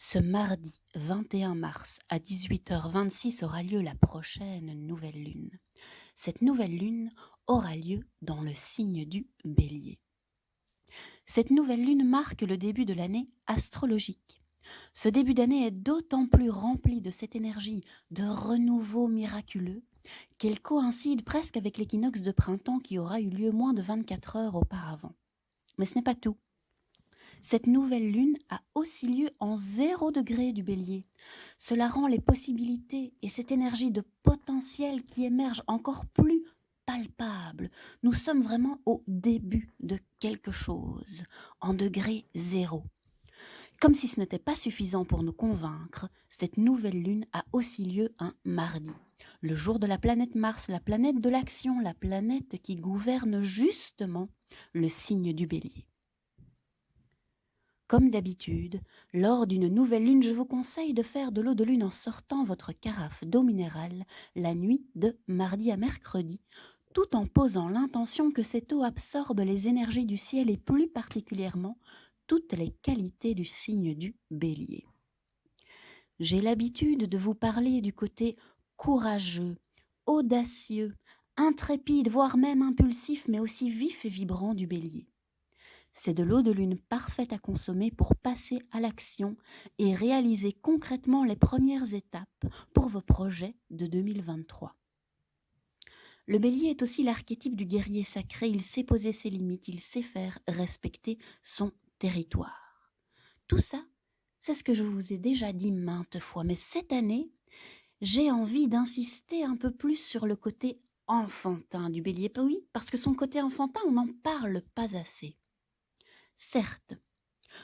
Ce mardi 21 mars à 18h26 aura lieu la prochaine nouvelle lune. Cette nouvelle lune aura lieu dans le signe du Bélier. Cette nouvelle lune marque le début de l'année astrologique. Ce début d'année est d'autant plus rempli de cette énergie de renouveau miraculeux qu'elle coïncide presque avec l'équinoxe de printemps qui aura eu lieu moins de 24 heures auparavant. Mais ce n'est pas tout. Cette nouvelle lune a aussi lieu en 0 degré du Bélier. Cela rend les possibilités et cette énergie de potentiel qui émerge encore plus palpable. Nous sommes vraiment au début de quelque chose, en degré zéro. Comme si ce n'était pas suffisant pour nous convaincre, cette nouvelle lune a aussi lieu un mardi, le jour de la planète Mars, la planète de l'action, la planète qui gouverne justement le signe du Bélier. Comme d'habitude, lors d'une nouvelle lune, je vous conseille de faire de l'eau de lune en sortant votre carafe d'eau minérale la nuit de mardi à mercredi, tout en posant l'intention que cette eau absorbe les énergies du ciel et plus particulièrement toutes les qualités du signe du Bélier. J'ai l'habitude de vous parler du côté courageux, audacieux, intrépide, voire même impulsif, mais aussi vif et vibrant du Bélier. C'est de l'eau de lune parfaite à consommer pour passer à l'action et réaliser concrètement les premières étapes pour vos projets de 2023. Le bélier est aussi l'archétype du guerrier sacré, il sait poser ses limites, il sait faire respecter son territoire. Tout ça, c'est ce que je vous ai déjà dit maintes fois, mais cette année, j'ai envie d'insister un peu plus sur le côté enfantin du bélier. Oui, parce que son côté enfantin, on n'en parle pas assez. Certes,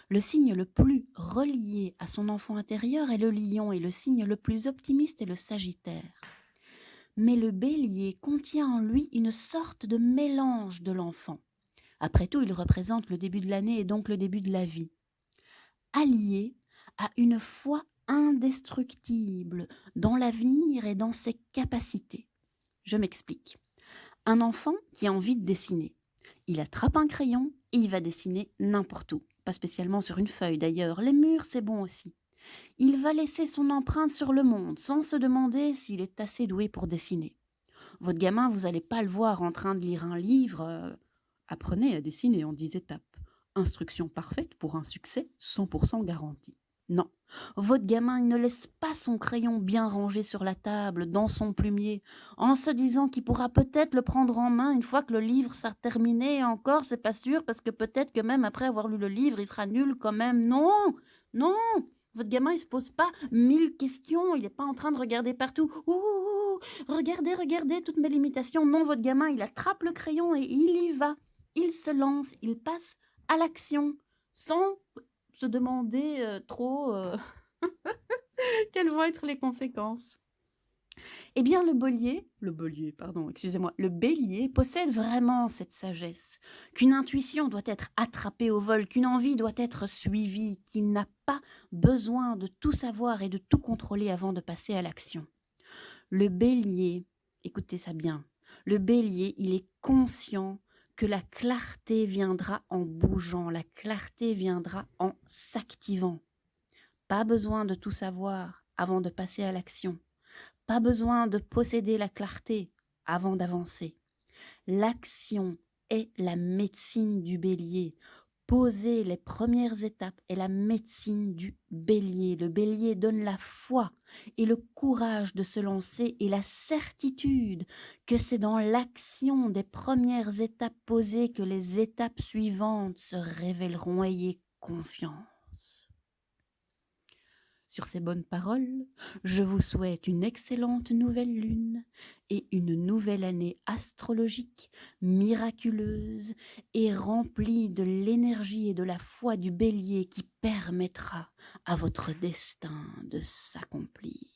le signe le plus relié à son enfant intérieur est le lion et le signe le plus optimiste est le sagittaire. Mais le bélier contient en lui une sorte de mélange de l'enfant. Après tout, il représente le début de l'année et donc le début de la vie. Allié à une foi indestructible dans l'avenir et dans ses capacités. Je m'explique. Un enfant qui a envie de dessiner. Il attrape un crayon et il va dessiner n'importe où. Pas spécialement sur une feuille d'ailleurs. Les murs, c'est bon aussi. Il va laisser son empreinte sur le monde sans se demander s'il est assez doué pour dessiner. Votre gamin, vous n'allez pas le voir en train de lire un livre. Apprenez à dessiner en 10 étapes. Instruction parfaite pour un succès 100% garanti. Non, votre gamin il ne laisse pas son crayon bien rangé sur la table, dans son plumier, en se disant qu'il pourra peut-être le prendre en main une fois que le livre sera terminé. Et encore, c'est pas sûr, parce que peut-être que même après avoir lu le livre, il sera nul quand même. Non, non, votre gamin il se pose pas 1000 questions, il n'est pas en train de regarder partout. Ouh, regardez toutes mes limitations. Non, votre gamin il attrape le crayon et il y va. Il se lance, il passe à l'action, sans se demander trop quelles vont être les conséquences. Eh bien, le bélier possède vraiment cette sagesse, qu'une intuition doit être attrapée au vol, qu'une envie doit être suivie, qu'il n'a pas besoin de tout savoir et de tout contrôler avant de passer à l'action. Le bélier, écoutez ça bien, le bélier, il est conscient que la clarté viendra en bougeant, la clarté viendra en s'activant. Pas besoin de tout savoir avant de passer à l'action. Pas besoin de posséder la clarté avant d'avancer. L'action est la médecine du bélier. Poser les premières étapes est la médecine du bélier. Le bélier donne la foi et le courage de se lancer et la certitude que c'est dans l'action des premières étapes posées que les étapes suivantes se révéleront. Ayez confiance. Sur ces bonnes paroles, je vous souhaite une excellente nouvelle lune et une nouvelle année astrologique, miraculeuse et remplie de l'énergie et de la foi du bélier qui permettra à votre destin de s'accomplir.